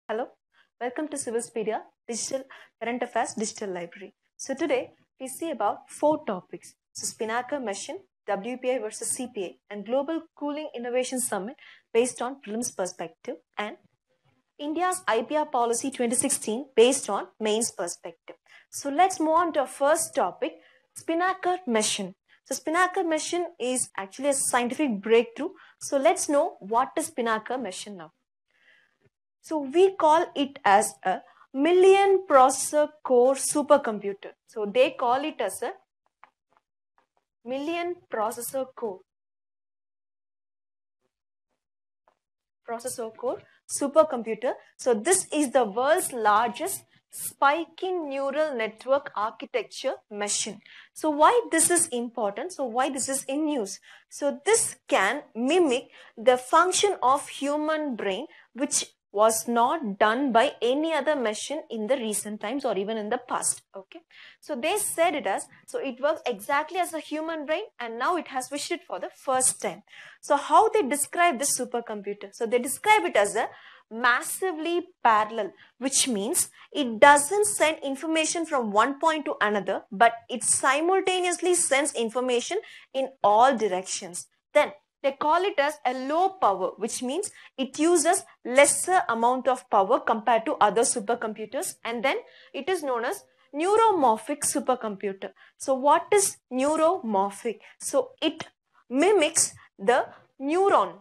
Hello, welcome to Civilspedia Digital Current Affairs Digital Library. So today we see about 4 topics. So SpiNNaker Mission, WPI versus CPI, and Global Cooling Innovation Summit based on Prelims perspective, and India's IPR policy 2016 based on mains perspective. So let's move on to our first topic, SpiNNaker Mission. So SpiNNaker Mission is actually a scientific breakthrough. So let's know what is SpiNNaker Mission now. So we call it as a million processor core supercomputer. So they call it as a million processor core supercomputer. So this is the world's largest spiking neural network architecture machine. So why this is important? So why this is in news? So this can mimic the function of human brain, which was not done by any other machine in the recent times or even in the past. Okay, so they said it as, so it works exactly as a human brain, and now it has wished it for the first time. So how they describe this supercomputer? So they describe it as a massively parallel, which means it doesn't send information from one point to another, but it simultaneously sends information in all directions. Then they call it as a low power, which means it uses lesser amount of power compared to other supercomputers, and then it is known as neuromorphic supercomputer. So what is neuromorphic? So it mimics the neuron.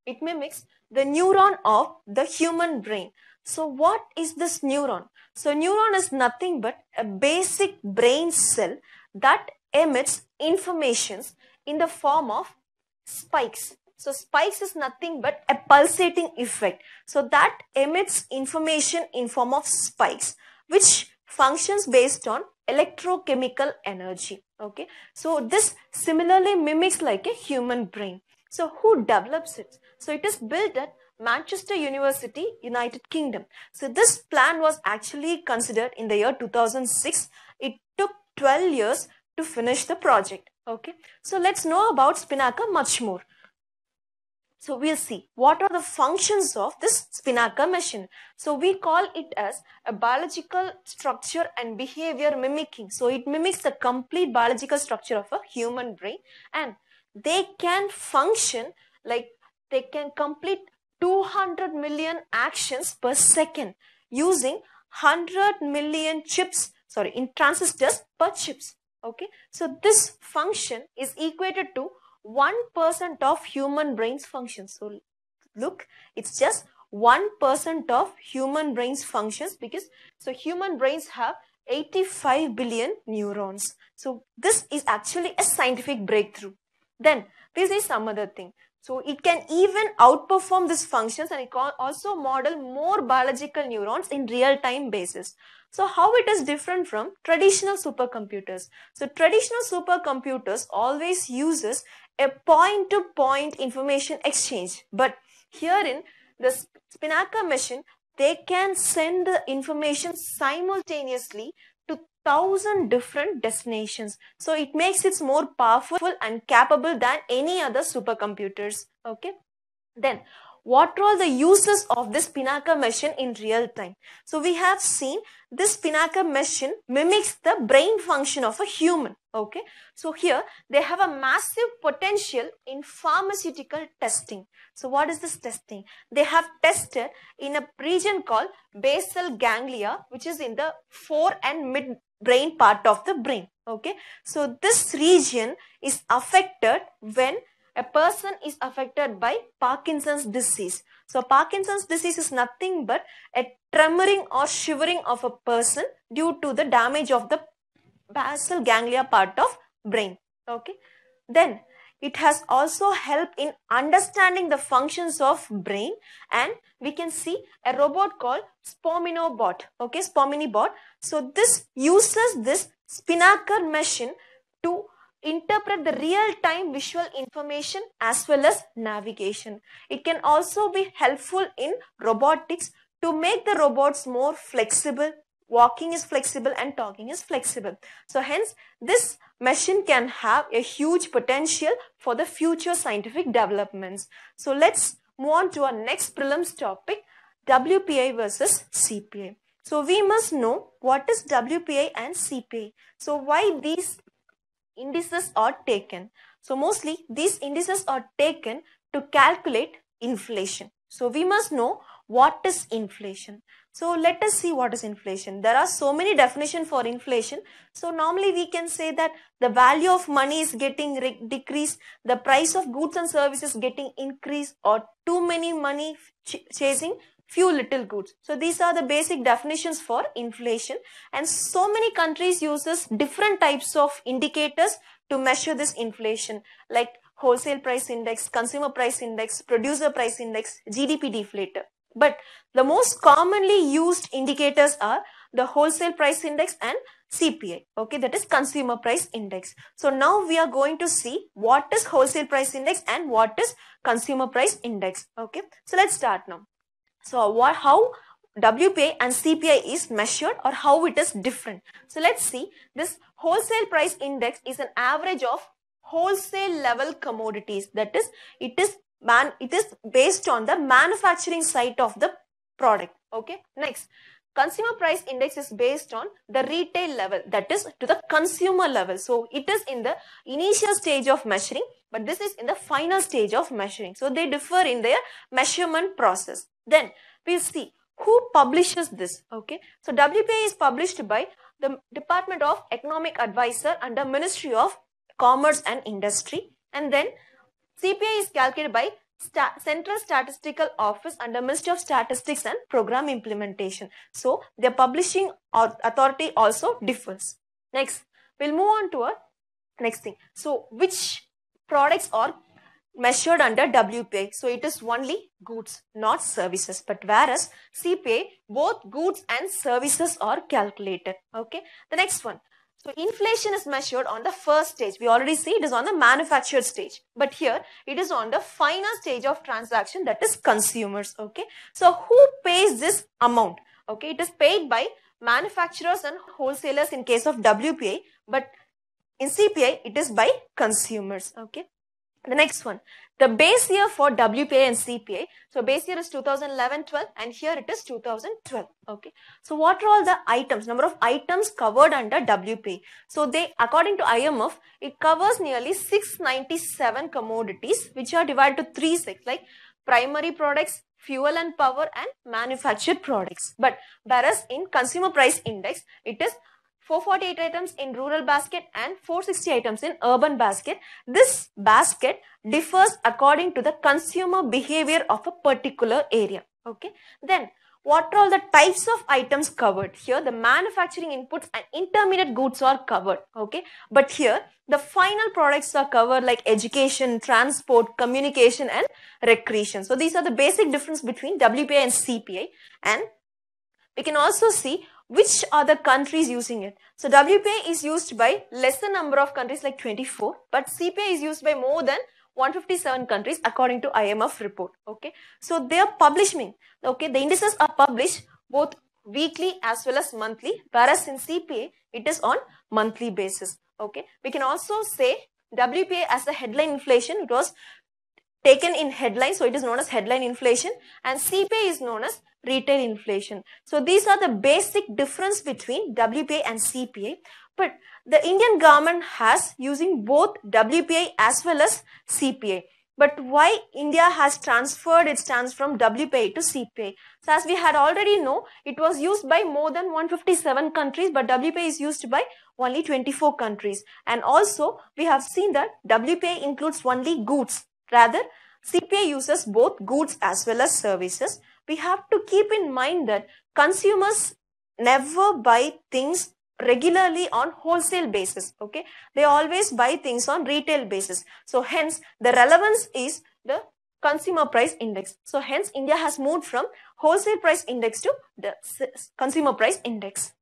It mimics the neuron of the human brain. So what is this neuron? So neuron is nothing but a basic brain cell that emits informations in the form of spikes. So spikes is nothing but a pulsating effect. So that emits information in form of spikes, which functions based on electrochemical energy. Okay, so this similarly mimics like a human brain. So who develops it? So it is built at Manchester University, United Kingdom. So this plan was actually considered in the year 2006. It took 12 years to finish the project. Okay, so let's know about SpiNNaker much more. So we'll see what are the functions of this SpiNNaker machine. So we call it as a biological structure and behavior mimicking. So it mimics the complete biological structure of a human brain, and they can function like they can complete 200 million actions per second using 100 million in transistors per chips. Okay, so this function is equated to 1% of human brain's functions. So look, it's just 1% of human brain's functions, because so human brains have 85 billion neurons. So this is actually a scientific breakthrough. Then this is some other thing. So it can even outperform these functions, and it can also model more biological neurons in real-time basis. So how it is different from traditional supercomputers? So traditional supercomputers always uses a point-to-point information exchange, but here in the SpiNNaker machine, they can send the information simultaneously to 1,000 different destinations. So it makes it more powerful and capable than any other supercomputers. Okay. Then what are all the uses of this SpiNNaker machine in real time? So we have seen this SpiNNaker machine mimics the brain function of a human. Okay. So here they have a massive potential in pharmaceutical testing. So what is this testing? They have tested in a region called basal ganglia, which is in the fore and mid brain part of the brain. Okay. So this region is affected when a person is affected by Parkinson's disease. So Parkinson's disease is nothing but a tremoring or shivering of a person due to the damage of the basal ganglia part of brain. Okay. Then it has also helped in understanding the functions of brain, and we can see a robot called SpiNNaker. Okay, SpiNNaker. So this uses this SpiNNaker machine to interpret the real-time visual information as well as navigation. It can also be helpful in robotics to make the robots more flexible. Walking is flexible and talking is flexible. So hence this machine can have a huge potential for the future scientific developments. So let's move on to our next prelims topic, WPI versus CPI. So we must know what is WPI and CPI. So why these indices are taken? So mostly these indices are taken to calculate inflation. So we must know what is inflation. So let us see what is inflation. There are so many definitions for inflation. So normally we can say that the value of money is getting decreased, the price of goods and services getting increased, or too many money chasing few little goods. So these are the basic definitions for inflation, and so many countries uses different types of indicators to measure this inflation, like wholesale price index, consumer price index, producer price index, GDP deflator. But the most commonly used indicators are the wholesale price index and CPI, okay, that is consumer price index. So now we are going to see what is wholesale price index and what is consumer price index, okay. So let's start now. So how WPI and CPI is measured, or how it is different. So let's see. This wholesale price index is an average of wholesale level commodities. That is, it is based on the manufacturing side of the product. Okay. Next, consumer price index is based on the retail level, that is to the consumer level. So it is in the initial stage of measuring, but this is in the final stage of measuring. So they differ in their measurement process. Then we'll see who publishes this. Okay. So WPI is published by the Department of Economic Advisor under Ministry of Commerce and Industry. And then CPI is calculated by Central Statistical Office under Ministry of Statistics and Program Implementation. So their publishing authority also differs. Next, we'll move on to our next thing. So which products are measured under WPI? So it is only goods, not services. But whereas CPI, both goods and services are calculated. Okay. The next one. So inflation is measured on the first stage. We already see it is on the manufactured stage. But here it is on the final stage of transaction, that is consumers. Okay. So who pays this amount? Okay. It is paid by manufacturers and wholesalers in case of WPI. But in CPI, it is by consumers. Okay. The next one, the base year for WPI and CPI. So base year is 2011-12 and here it is 2012. Okay. So what are all the items, number of items covered under WPI? So they, according to IMF, it covers nearly 697 commodities which are divided to three sections, like primary products, fuel and power, and manufactured products. But whereas in consumer price index, it is 448 items in rural basket and 460 items in urban basket. This basket differs according to the consumer behavior of a particular area. Okay. Then what are all the types of items covered? Here the manufacturing inputs and intermediate goods are covered. Okay. But here the final products are covered, like education, transport, communication, and recreation. So these are the basic difference between WPI and CPI. And we can also see which are the countries using it. So WPI is used by lesser number of countries, like 24, but CPI is used by more than 157 countries according to IMF report. Okay. So they are publishing. Okay. The indices are published both weekly as well as monthly, whereas in CPI it is on monthly basis. Okay. We can also say WPI as a headline inflation. It was taken in headline, so it is known as headline inflation, and CPI is known as retail inflation. So these are the basic difference between WPI and CPI. But the Indian government has using both WPI as well as CPI. But why India has transferred its stance from WPI to CPI? So as we had already know, it was used by more than 157 countries, but WPI is used by only 24 countries. And also we have seen that WPI includes only goods. Rather, CPI uses both goods as well as services. We have to keep in mind that consumers never buy things regularly on wholesale basis. Okay, they always buy things on retail basis. So hence the relevance is the consumer price index. So hence India has moved from wholesale price index to the consumer price index.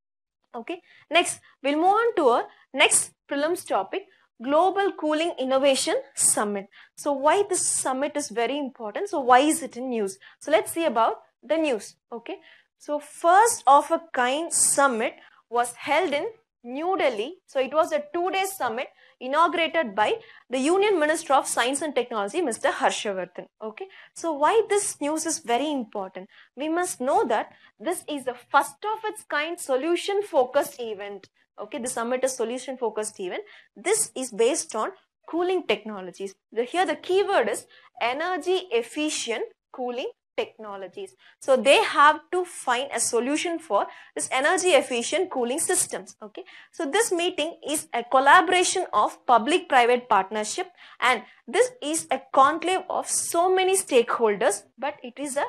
Okay, next we'll move on to our next prelims topic, Global Cooling Innovation Summit. So why this summit is very important? So why is it in news? So let's see about the news. Okay. So first of a kind summit was held in New Delhi. So it was a 2-day summit inaugurated by the Union Minister of Science and Technology, Mr. Harshavardhan. Okay. So why this news is very important? We must know that this is the first of its kind solution focused event. Okay. The summit is solution focused event. This is based on cooling technologies. Here the keyword is energy efficient cooling technologies. So they have to find a solution for this energy efficient cooling systems. Okay. So this meeting is a collaboration of public private partnership, and this is a conclave of so many stakeholders, but it is a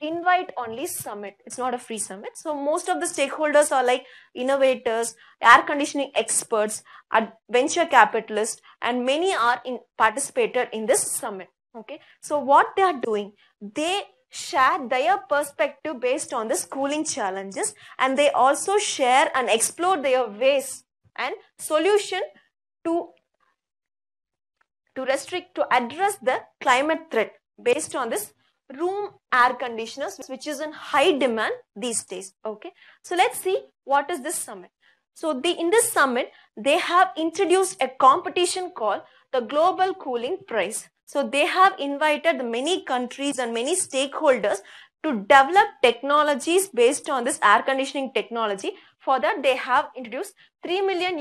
invite only summit. It's not a free summit. So most of the stakeholders are like innovators, air conditioning experts, venture capitalists, and many are participated in this summit. Okay. So what they are doing, they share their perspective based on this cooling challenges, and they also share and explore their ways and solution to address the climate threat based on this room air conditioners, which is in high demand these days. Okay. So let's see what is this summit. So in this summit, they have introduced a competition called the Global Cooling Prize. So they have invited many countries and many stakeholders to develop technologies based on this air conditioning technology. For that, they have introduced $3 million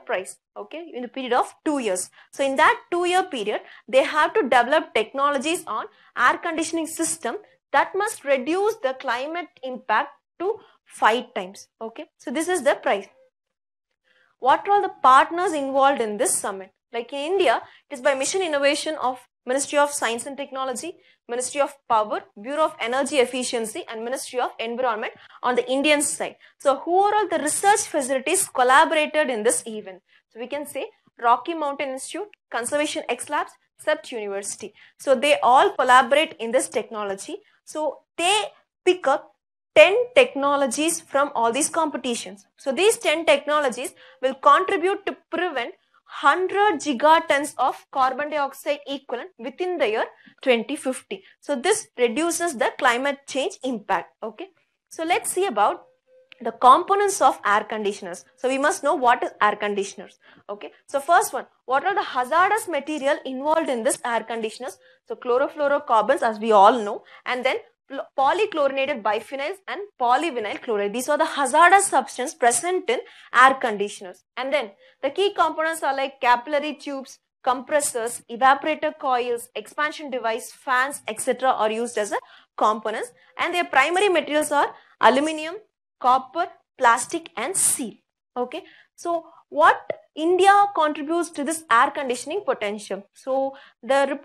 prize, okay, in the period of 2 years. So in that 2-year period, they have to develop technologies on air conditioning system that must reduce the climate impact to 5 times. Okay, so this is the prize. What are all the partners involved in this summit? Like in India, it is by mission innovation of Ministry of Science and Technology, Ministry of Power, Bureau of Energy Efficiency, and Ministry of Environment on the Indian side. So who are all the research facilities collaborated in this event? So we can say Rocky Mountain Institute, Conservation X Labs, CEPT University. So they all collaborate in this technology. So they pick up 10 technologies from all these competitions. So these 10 technologies will contribute to prevent 100 gigatons of carbon dioxide equivalent within the year 2050. So this reduces the climate change impact. Okay. So let's see about the components of air conditioners. So we must know what is air conditioners. Okay. So first one, what are the hazardous material involved in this air conditioners? So chlorofluorocarbons, as we all know, and then polychlorinated biphenyls and polyvinyl chloride. These are the hazardous substances present in air conditioners. And then the key components are like capillary tubes, compressors, evaporator coils, expansion device, fans, etc. are used as a components, and their primary materials are aluminium, copper, plastic, and steel. Okay. So what India contributes to this air conditioning potential? So the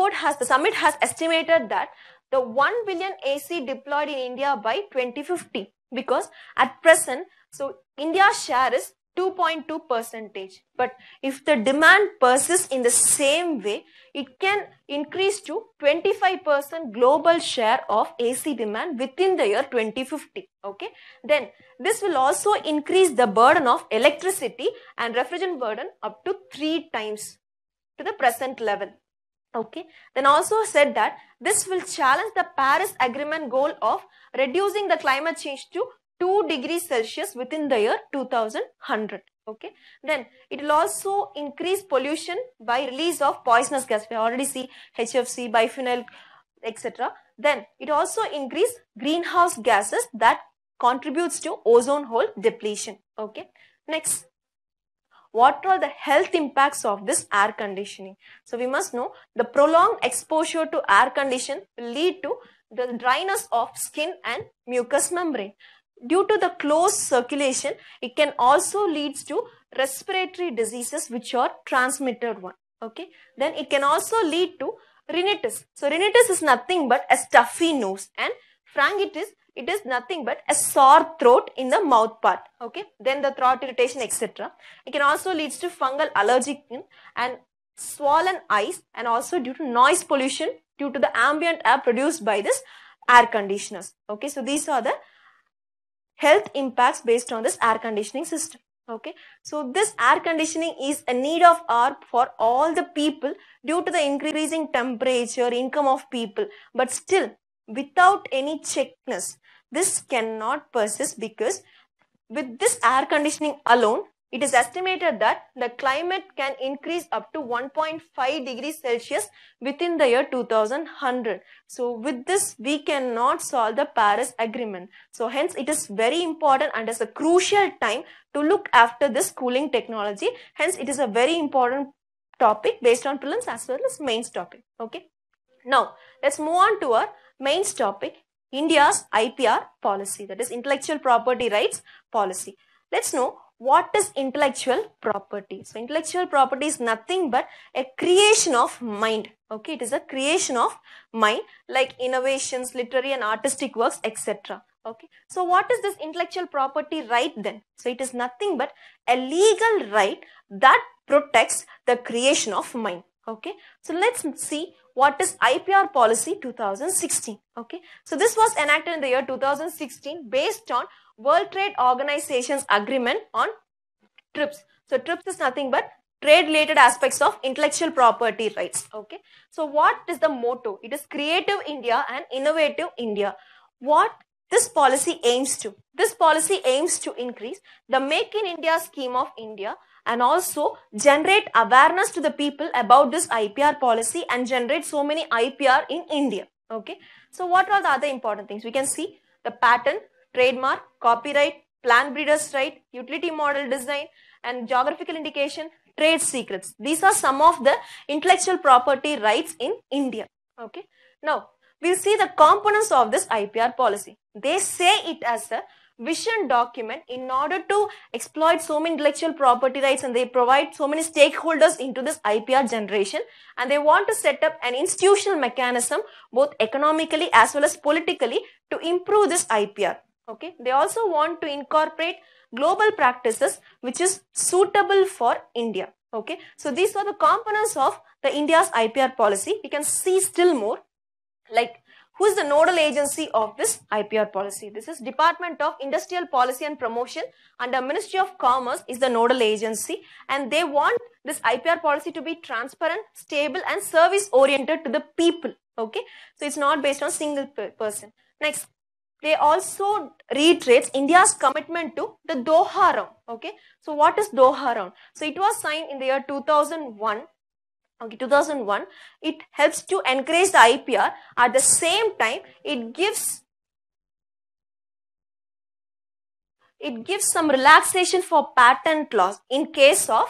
summit has estimated that the 1 billion AC deployed in India by 2050, because at present, so India's share is 2.2%. But if the demand persists in the same way, it can increase to 25% global share of AC demand within the year 2050. Okay. Then this will also increase the burden of electricity and refrigerant burden up to 3 times to the present level. Okay. Then also said that this will challenge the Paris Agreement goal of reducing the climate change to 2 degrees Celsius within the year 2100. Okay. Then it will also increase pollution by release of poisonous gas. We already see HFC, biphenyl, etc. Then it also increase greenhouse gases that contributes to ozone hole depletion. Okay. Next, what are the health impacts of this air conditioning? So we must know the prolonged exposure to air condition will lead to the dryness of skin and mucous membrane. Due to the closed circulation, it can also lead to respiratory diseases which are transmitted one. Okay. Then it can also lead to rhinitis. So rhinitis is nothing but a stuffy nose, and pharyngitis, it is nothing but a sore throat in the mouth part. Okay. Then the throat irritation, etc. It can also lead to fungal allergic and swollen eyes, and also due to noise pollution due to the ambient air produced by this air conditioners. Okay. So these are the health impacts based on this air conditioning system. Okay. So this air conditioning is a need of hour for all the people due to the increasing temperature, income of people. But still, without any checklist, this cannot persist, because with this air conditioning alone, It is estimated that the climate can increase up to 1.5 degrees Celsius within the year 2100. So with this, we cannot solve the Paris Agreement. So hence it is very important and is a crucial time to look after this cooling technology. Hence it is a very important topic based on prelims as well as mains topic. Okay. Now let's move on to our mains topic, India's IPR policy, that is intellectual property rights policy. Let's know what is intellectual property. So intellectual property is nothing but a creation of mind. Okay, it is a creation of mind, like innovations, literary and artistic works, etc. Okay, so what is this intellectual property right then? So it is nothing but a legal right that protects the creation of mind. Okay, so let's see what is IPR policy 2016. Okay, so this was enacted in the year 2016 based on World Trade Organization's agreement on TRIPS. So TRIPS is nothing but trade related aspects of intellectual property rights. Okay, so what is the motto? It is Creative India and Innovative India. What this policy aims to? This policy aims to increase the Make in India scheme of India and also generate awareness to the people about this IPR policy and generate so many IPR in India. Okay, so what are the other important things? We can see the patent, trademark, copyright, plant breeders' right, utility model design and geographical indication, trade secrets. These are some of the intellectual property rights in India. Okay, now we'll see the components of this IPR policy. They say it as a vision document in order to exploit so many intellectual property rights, and they provide so many stakeholders into this IPR generation, and they want to set up an institutional mechanism both economically as well as politically to improve this IPR. Okay, they also want to incorporate global practices which is suitable for India. Okay, so these are the components of the India's IPR policy. We can see still more, like who is the nodal agency of this IPR policy? This is Department of Industrial Policy and Promotion under Ministry of Commerce is the nodal agency, and they want this IPR policy to be transparent, stable and service oriented to the people. Okay, so it's not based on single person. Next, they also reiterates India's commitment to the Doha round. Okay, so what is Doha round? So it was signed in the year 2001. Okay, 2001. It helps to encourage the IPR. At the same time, it gives some relaxation for patent laws in case of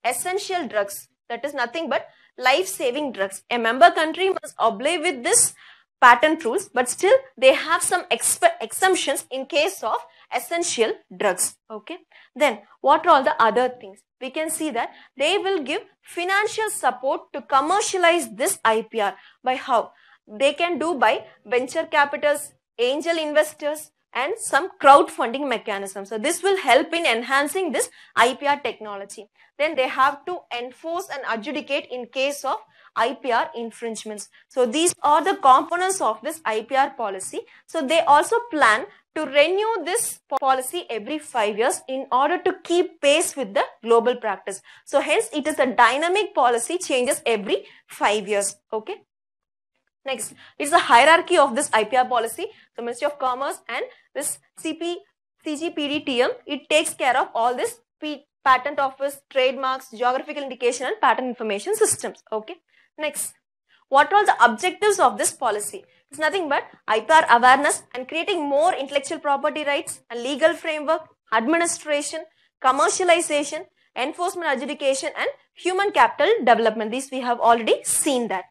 essential drugs. That is nothing but life-saving drugs. A member country must obey with this patent rules, but still they have some exemptions in case of essential drugs. Okay, then what are all the other things? We can see that they will give financial support to commercialize this IPR. By how? They can do by venture capitals, angel investors and some crowdfunding mechanisms. So this will help in enhancing this IPR technology. Then they have to enforce and adjudicate in case of IPR infringements. So these are the components of this IPR policy. So they also plan to renew this policy every 5 years in order to keep pace with the global practice. So hence it is a dynamic policy, changes every 5 years. Okay. Next, it is the hierarchy of this IPR policy. The Ministry of Commerce and this CGPDTM, it takes care of all this patent office, trademarks, geographical indication and patent information systems. Okay. Next, what are the objectives of this policy? It's nothing but IPR awareness and creating more intellectual property rights and legal framework, administration, commercialization, enforcement adjudication and human capital development. These we have already seen that.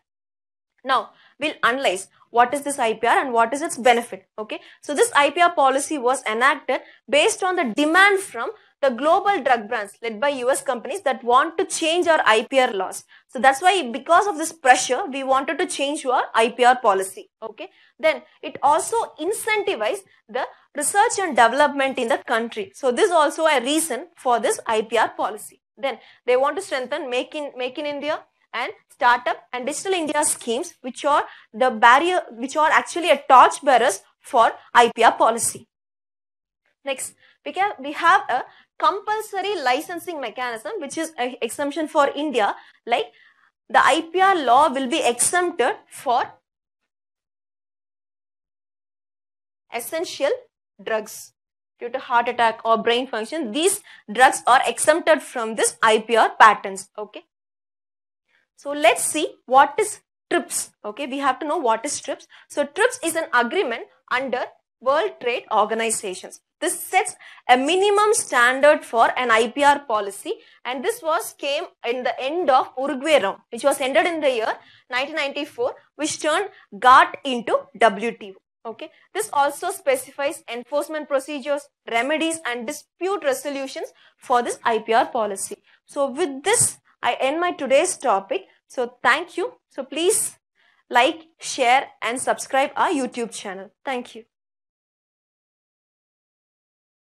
Now, we'll analyze what is this IPR and what is its benefit. Okay, so this IPR policy was enacted based on the demand from the global drug brands led by US companies that want to change our IPR laws. So that's why, because of this pressure, we wanted to change our IPR policy. Okay, then it also incentivized the research and development in the country. So this is also a reason for this IPR policy. Then they want to strengthen Make in India and startup and digital India schemes, which are the barrier, which are actually a torch bearers for IPR policy. Next, we have a compulsory licensing mechanism, which is an exemption for India. Like the IPR law will be exempted for essential drugs. due to heart attack or brain function, these drugs are exempted from this IPR patents. Okay. So let's see what is TRIPS. Okay, we have to know what is TRIPS. So TRIPS is an agreement under World Trade Organizations. This sets a minimum standard for an IPR policy, and this came in the end of Uruguay round, which was ended in the year 1994, which turned GATT into WTO. Okay, this also specifies enforcement procedures, remedies, and dispute resolutions for this IPR policy. So with this, I end my today's topic. So thank you. So please like, share, and subscribe our YouTube channel. Thank you.